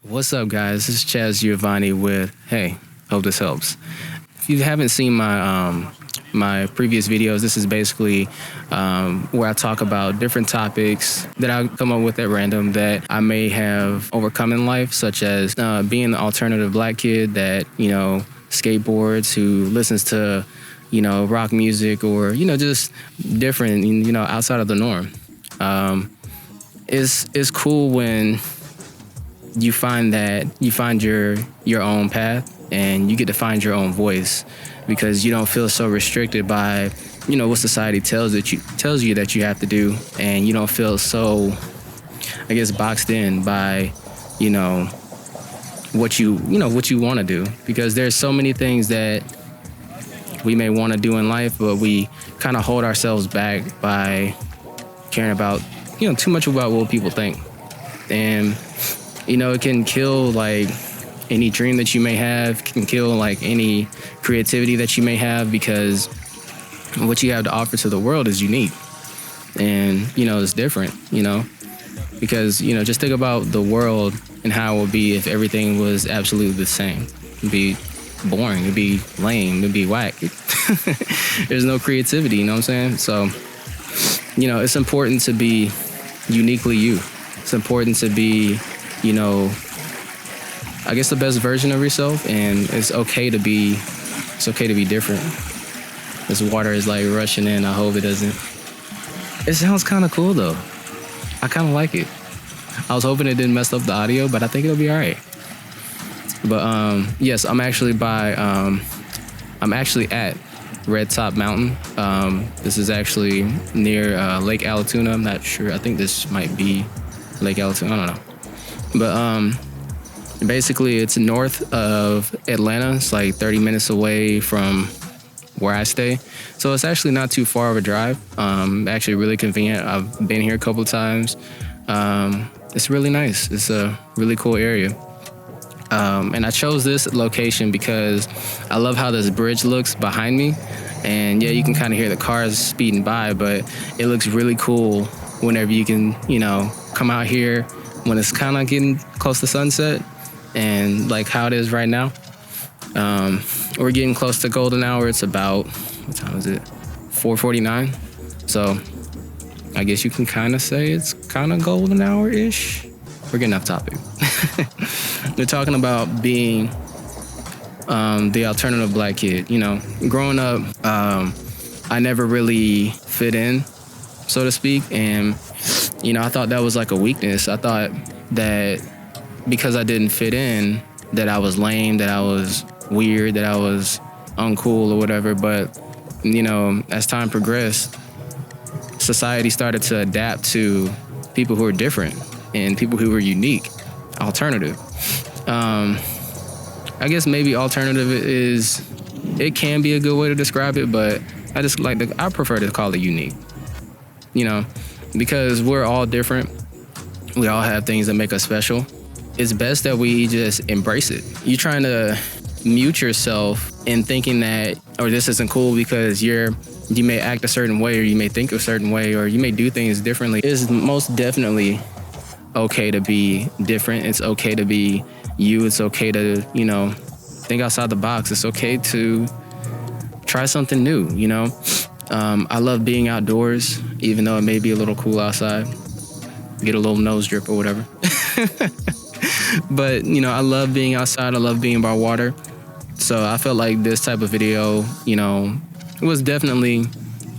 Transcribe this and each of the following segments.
What's up, guys? This is Chaz Giovanni with Hey, hope this helps. If you haven't seen my previous videos, this is basically where I talk about different topics that I come up with at random that I may have overcome in life, such as being the alternative black kid that, skateboards, who listens to, rock music or, just different, outside of the norm. It's cool when you find your own path and you get to find your own voice, because you don't feel so restricted by what society tells you that you have to do, and you don't feel so, I guess, boxed in by what you want to do, because there's so many things that we may want to do in life, but we kind of hold ourselves back by caring about too much about what people think. And it can kill like any dream that you may have, can kill like any creativity that you may have, because what you have to offer to the world is unique and it's different, because just think about the world and how it would be if everything was absolutely the same. It'd be boring, it'd be lame, it'd be whack. There's no creativity, you know what I'm saying? So it's important to be uniquely you. It's important to be I guess the best version of yourself, and it's okay to be different. This water is like rushing in. I hope it doesn't. It sounds kind of cool though. I kind of like it. I was hoping it didn't mess up the audio, but I think it'll be all right. But yes, I'm actually at Red Top Mountain. This is actually near Lake Allatoona. I'm not sure. I think this might be Lake Allatoona. I don't know. But basically, it's north of Atlanta. It's like 30 minutes away from where I stay. So it's actually not too far of a drive. Actually really convenient. I've been here a couple of times. It's really nice. It's a really cool area. And I chose this location because I love how this bridge looks behind me. And yeah, you can kind of hear the cars speeding by, but it looks really cool whenever you can, come out here when it's kind of getting close to sunset, and like how it is right now. We're getting close to golden hour. It's about, what time is it? 4:49. So I guess you can kind of say it's kind of golden hour-ish. We're getting off topic. We're talking about being the alternative black kid. Growing up, I never really fit in, so to speak. And, I thought that was like a weakness. I thought that because I didn't fit in, that I was lame, that I was weird, that I was uncool or whatever. But, as time progressed, society started to adapt to people who are different and people who are unique, alternative. I guess maybe alternative it can be a good way to describe it, but I prefer to call it unique, because we're all different. We all have things that make us special. It's best that we just embrace it. You're trying to mute yourself in thinking that, or this isn't cool because you may act a certain way, or you may think a certain way, or you may do things differently. It's most definitely okay to be different. It's okay to be you. It's okay to, think outside the box. It's okay to try something new, I love being outdoors, even though it may be a little cool outside. Get a little nose drip or whatever. But, I love being outside. I love being by water. So I felt like this type of video, it was definitely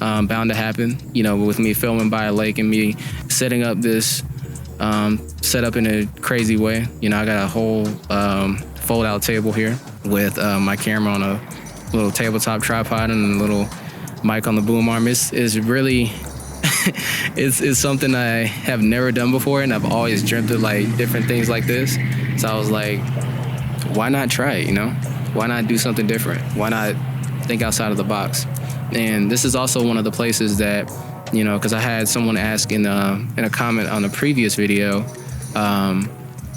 bound to happen, with me filming by a lake and me setting up this setup in a crazy way. I got a whole fold-out table here with my camera on a little tabletop tripod and a little mic on the boom arm. It's really, it's something I have never done before, and I've always dreamt of like different things like this. So I was like, why not try it, Why not do something different? Why not think outside of the box? And this is also one of the places that, because I had someone ask in a comment on a previous video, can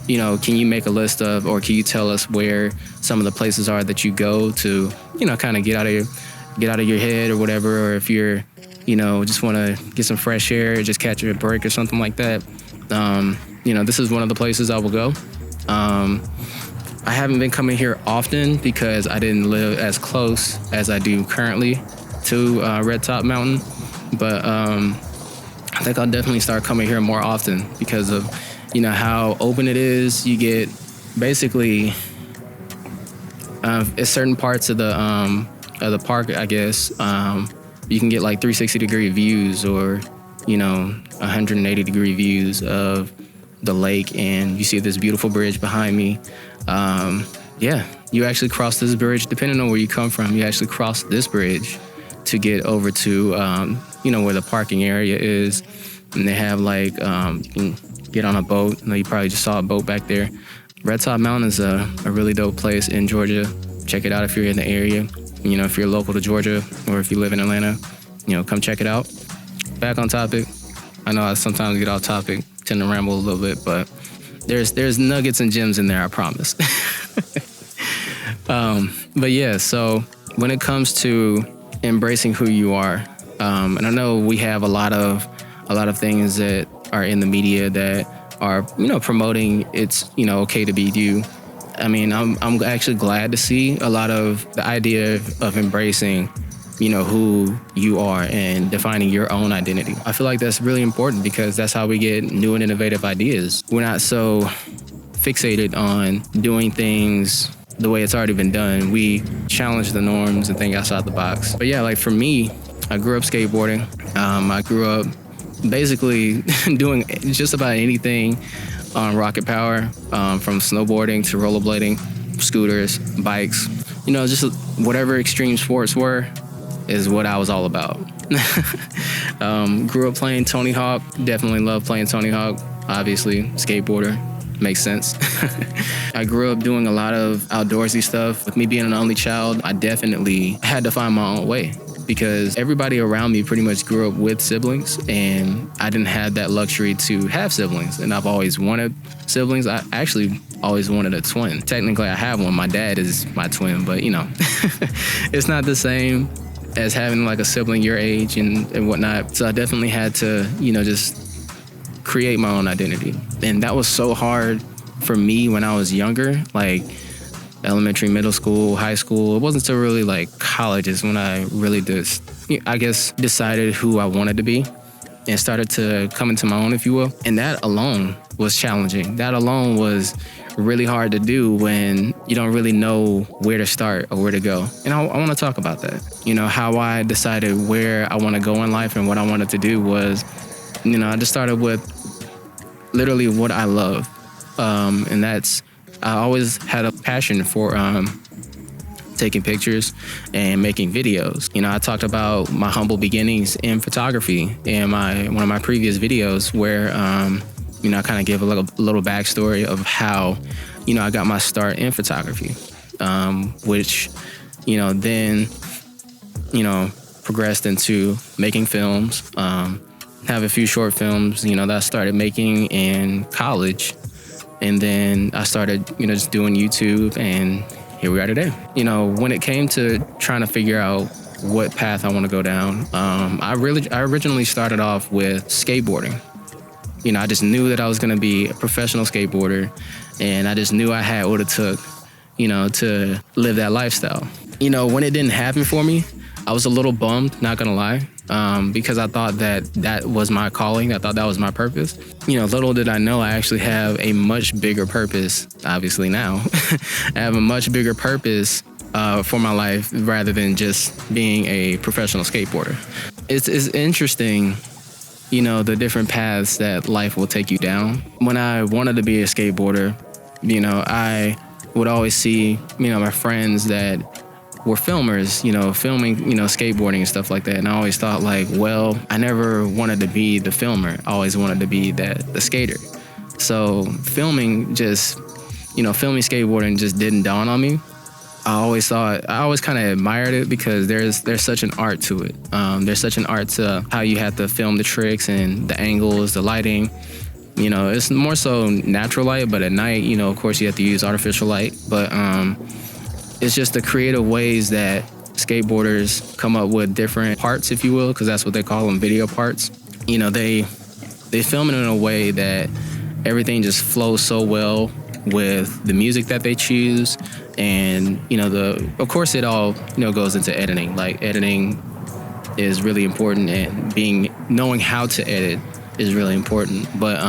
you make a list of, or can you tell us where some of the places are that you go to, kind of get out of your head or whatever, or if you're, just want to get some fresh air, just catch a break or something like that. This is one of the places I will go. I haven't been coming here often because I didn't live as close as I do currently to Red Top Mountain. But I think I'll definitely start coming here more often because of, how open it is. You get basically at certain parts of the park, I guess, you can get like 360-degree views or, 180-degree views of the lake, and you see this beautiful bridge behind me. You actually cross this bridge, depending on where you come from, you actually cross this bridge to get over to, where the parking area is. And they have like, you can get on a boat. I know you probably just saw a boat back there. Red Top Mountain is a really dope place in Georgia. Check it out if you're in the area. If you're local to Georgia or if you live in Atlanta, come check it out. Back on topic. I know I sometimes get off topic, tend to ramble a little bit, but there's nuggets and gems in there, I promise. But yeah, so when it comes to embracing who you are, and I know we have a lot of things that are in the media that are, promoting it's, okay to be you. I mean, I'm actually glad to see a lot of the idea of embracing, who you are and defining your own identity. I feel like that's really important because that's how we get new and innovative ideas. We're not so fixated on doing things the way it's already been done. We challenge the norms and think outside the box. But yeah, like for me, I grew up skateboarding. I grew up basically doing just about anything on rocket power, from snowboarding to rollerblading, scooters, bikes, just whatever extreme sports were is what I was all about. Grew up playing Tony Hawk, definitely love playing Tony Hawk, obviously, skateboarder, makes sense. I grew up doing a lot of outdoorsy stuff. With me being an only child, I definitely had to find my own way because everybody around me pretty much grew up with siblings, and I didn't have that luxury to have siblings, and I've always wanted siblings. I actually always wanted a twin. Technically, I have one. My dad is my twin, but it's not the same as having like a sibling your age and whatnot. So I definitely had to, just create my own identity. And that was so hard for me when I was younger, like elementary, middle school, high school. It wasn't until really like college is when I really decided who I wanted to be and started to come into my own, if you will. And that alone was challenging. That alone was really hard to do when you don't really know where to start or where to go. And I want to talk about that. How I decided where I want to go in life and what I wanted to do was, I just started with literally what I love. And that's, I always had a passion for taking pictures and making videos. I talked about my humble beginnings in photography in one of my previous videos where, I kind of give a little backstory of how, I got my start in photography, which, then, progressed into making films, have a few short films, that I started making in college. And then I started, just doing YouTube, and here we are today. When it came to trying to figure out what path I want to go down, I originally started off with skateboarding. I just knew that I was going to be a professional skateboarder, and I just knew I had what it took, to live that lifestyle. When it didn't happen for me, I was a little bummed, not going to lie, because I thought that was my calling. I thought that was my purpose. Little did I know I actually have a much bigger purpose, obviously now. I have a much bigger purpose for my life rather than just being a professional skateboarder. It's interesting, the different paths that life will take you down. When I wanted to be a skateboarder, I would always see, my friends that were filmers, filming, skateboarding and stuff like that. And I always thought I never wanted to be the filmer. I always wanted to be the skater. So filming skateboarding just didn't dawn on me. I always kind of admired it because there's such an art to it. There's such an art to how you have to film the tricks and the angles, the lighting. It's more so natural light, but at night, of course you have to use artificial light. But it's just the creative ways that skateboarders come up with different parts, if you will, because that's what they call them, video parts. They film it in a way that everything just flows so well with the music that they choose. And, of course it all, goes into editing. Like, editing is really important, and knowing how to edit is really important. But,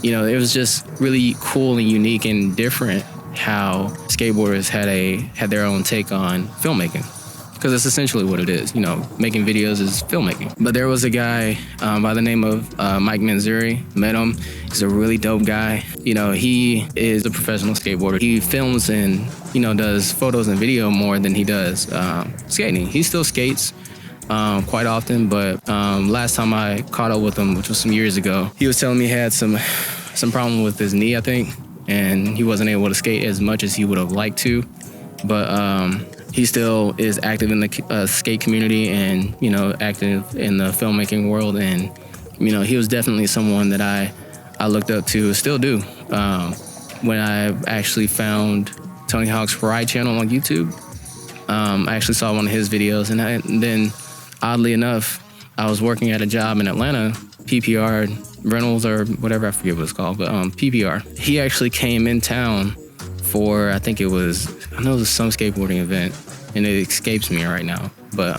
it was just really cool and unique and different how skateboarders had their own take on filmmaking. Because it's essentially what it is. Making videos is filmmaking. But there was a guy by the name of Mike Manzuri. Met him. He's a really dope guy. He is a professional skateboarder. He films and, does photos and video more than he does skating. He still skates quite often, but last time I caught up with him, which was some years ago, he was telling me he had some problem with his knee, I think, and he wasn't able to skate as much as he would have liked to. But he still is active in the skate community and, active in the filmmaking world. And, he was definitely someone that I looked up to, still do. When I actually found Tony Hawk's Ride channel on YouTube, I actually saw one of his videos. And then, oddly enough, I was working at a job in Atlanta, PPR Rentals or whatever, I forget what it's called, but PPR. He actually came in town for, I know it was some skateboarding event, and it escapes me right now. But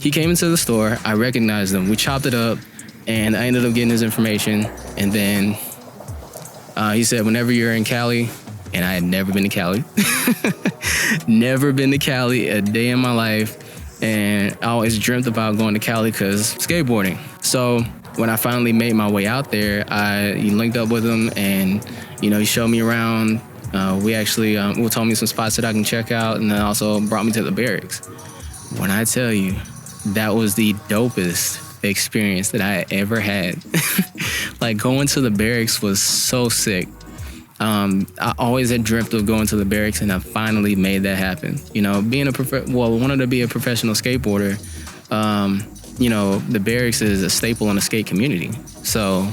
he came into the store, I recognized him, we chopped it up, and I ended up getting his information. And then he said, whenever you're in Cali, and I had never been to Cali, never been to Cali a day in my life, and I always dreamt about going to Cali because skateboarding. So when I finally made my way out there, he linked up with him, and he showed me around. We actually told me some spots that I can check out, and then also brought me to the barracks. When I tell you, that was the dopest experience that I ever had. Like, going to the barracks was so sick. I always had dreamt of going to the barracks, and I finally made that happen. Wanted to be a professional skateboarder. The barracks is a staple in the skate community. So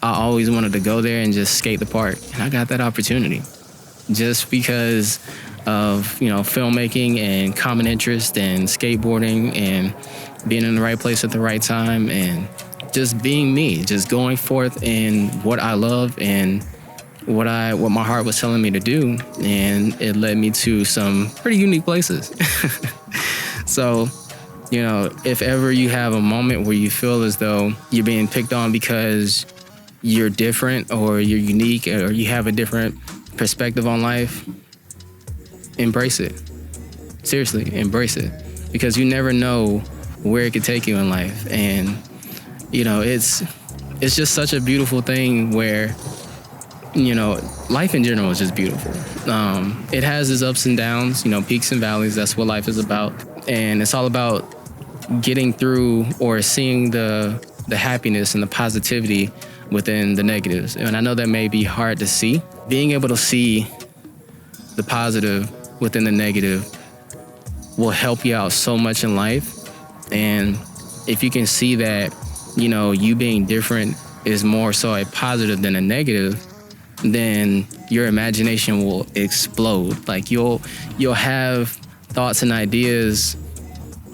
I always wanted to go there and just skate the park, and I got that opportunity. Just because of, filmmaking and common interest and skateboarding and being in the right place at the right time and just being me, just going forth in what I love and what my heart was telling me to do. And it led me to some pretty unique places. So, if ever you have a moment where you feel as though you're being picked on because you're different or you're unique or you have a different perspective on life, embrace it. Seriously, embrace it. Because you never know where it could take you in life. And, it's just such a beautiful thing where, life in general is just beautiful. It has its ups and downs, peaks and valleys. That's what life is about. And it's all about getting through or seeing the happiness and the positivity within the negatives. And I know that may be hard to see. Being able to see the positive within the negative will help you out so much in life. And if you can see that, you being different is more so a positive than a negative, then your imagination will explode. Like, you'll have thoughts and ideas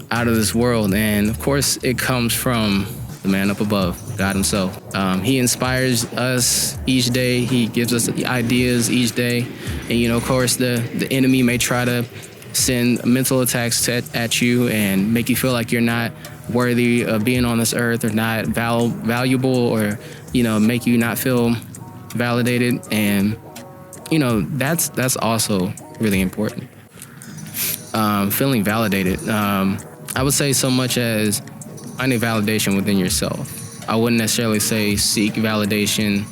out of this world. And of course, it comes from the man up above, God himself. He inspires us each day. He gives us ideas each day. And, of course, the enemy may try to send mental attacks at you and make you feel like you're not worthy of being on this earth or not valuable or, make you not feel validated. And, that's also really important. Feeling validated. I would say so much as finding validation within yourself. I wouldn't necessarily say seek validation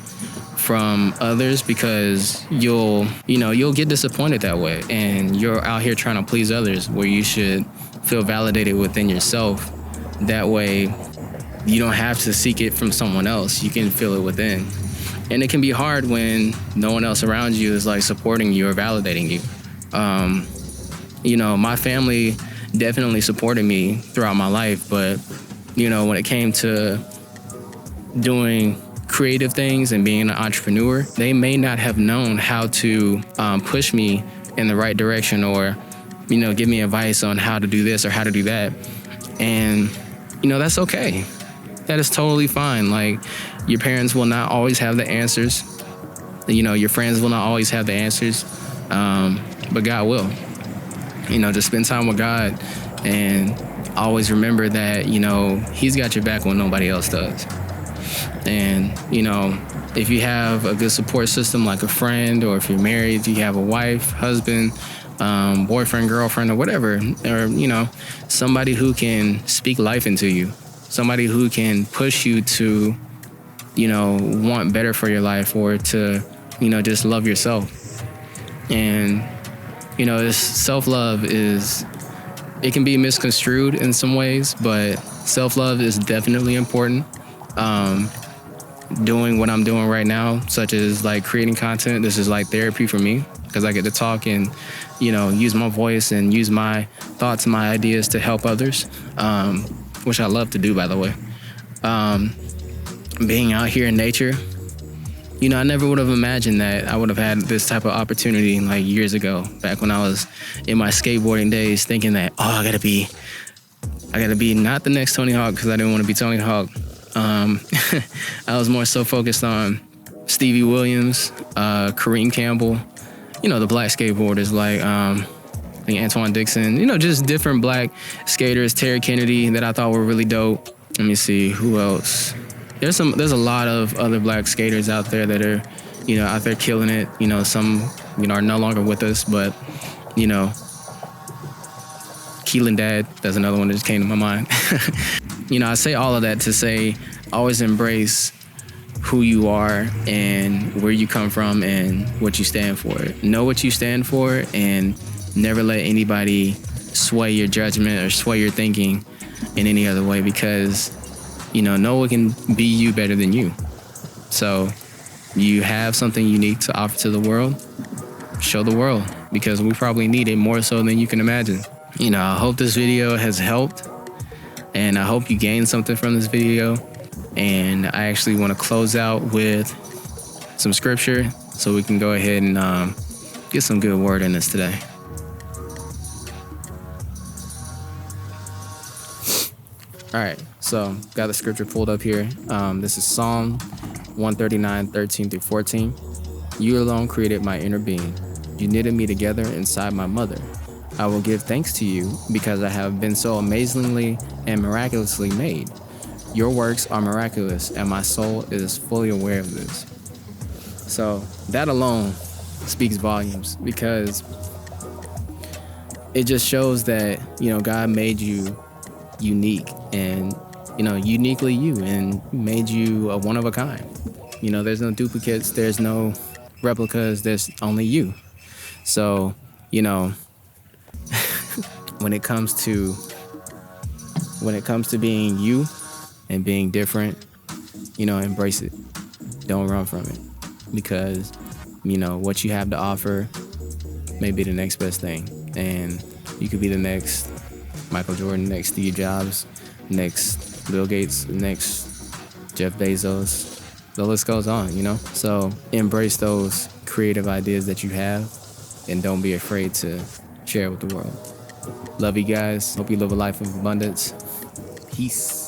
from others, because you'll get disappointed that way, and you're out here trying to please others where you should feel validated within yourself. That way you don't have to seek it from someone else. You can feel it within. And it can be hard when no one else around you is like supporting you or validating you. My family definitely supported me throughout my life, but when it came to doing creative things and being an entrepreneur, they may not have known how to push me in the right direction or, give me advice on how to do this or how to do that. And, that's okay. That is totally fine. Like, your parents will not always have the answers. You know, your friends will not always have the answers, but God will. You know, just spend time with God and always remember that, you know, He's got your back when nobody else does. And, you know, if you have a good support system like a friend, or if you're married, you have a wife, husband, boyfriend, girlfriend, or whatever, or, you know, somebody who can speak life into you, somebody who can push you to, you know, want better for your life, or to, you know, just love yourself. And, you know, this self-love it can be misconstrued in some ways, but self-love is definitely important. Doing what I'm doing right now, such as like creating content, this is like therapy for me, because I get to talk and, you know, use my voice and use my thoughts and my ideas to help others, which I love to do, by the way. Being out here in nature, you know, I never would have imagined that I would have had this type of opportunity like years ago, back when I was in my skateboarding days, thinking that, oh, I gotta be not the next Tony Hawk, because I didn't want to be Tony Hawk. I was more so focused on Stevie Williams, Kareem Campbell, you know, the black skateboarders like I think Antoine Dixon, you know, just different black skaters, Terry Kennedy, that I thought were really dope. Let me see, who else? There's a lot of other black skaters out there that are, you know, out there killing it. You know, some, you know, are no longer with us, but, you know, Keelan Dad, that's another one that just came to my mind. You know, I say all of that to say, always embrace who you are and where you come from and what you stand for. Know what you stand for, and never let anybody sway your judgment or sway your thinking in any other way, because, you know, no one can be you better than you. So you have something unique to offer to the world, show the world, because we probably need it more so than you can imagine. You know, I hope this video has helped, and I hope you gained something from this video. And I actually want to close out with some scripture so we can go ahead and get some good word in this today. All right, so got the scripture pulled up here. This is Psalm 139:13-14. You alone created my inner being. You knitted me together inside my mother. I will give thanks to you because I have been so amazingly and miraculously made. Your works are miraculous, and my soul is fully aware of this. So that alone speaks volumes, because it just shows that, you know, God made you unique and, you know, uniquely you, and made you a one of a kind. You know, there's no duplicates, there's no replicas, there's only you. So, you know, when it comes to being you and being different, you know, embrace it. Don't run from it, because, you know, what you have to offer may be the next best thing. And you could be the next Michael Jordan, next Steve Jobs, next Bill Gates, next Jeff Bezos. The list goes on, you know? So embrace those creative ideas that you have, and don't be afraid to share it with the world. Love you guys. Hope you live a life of abundance. Peace.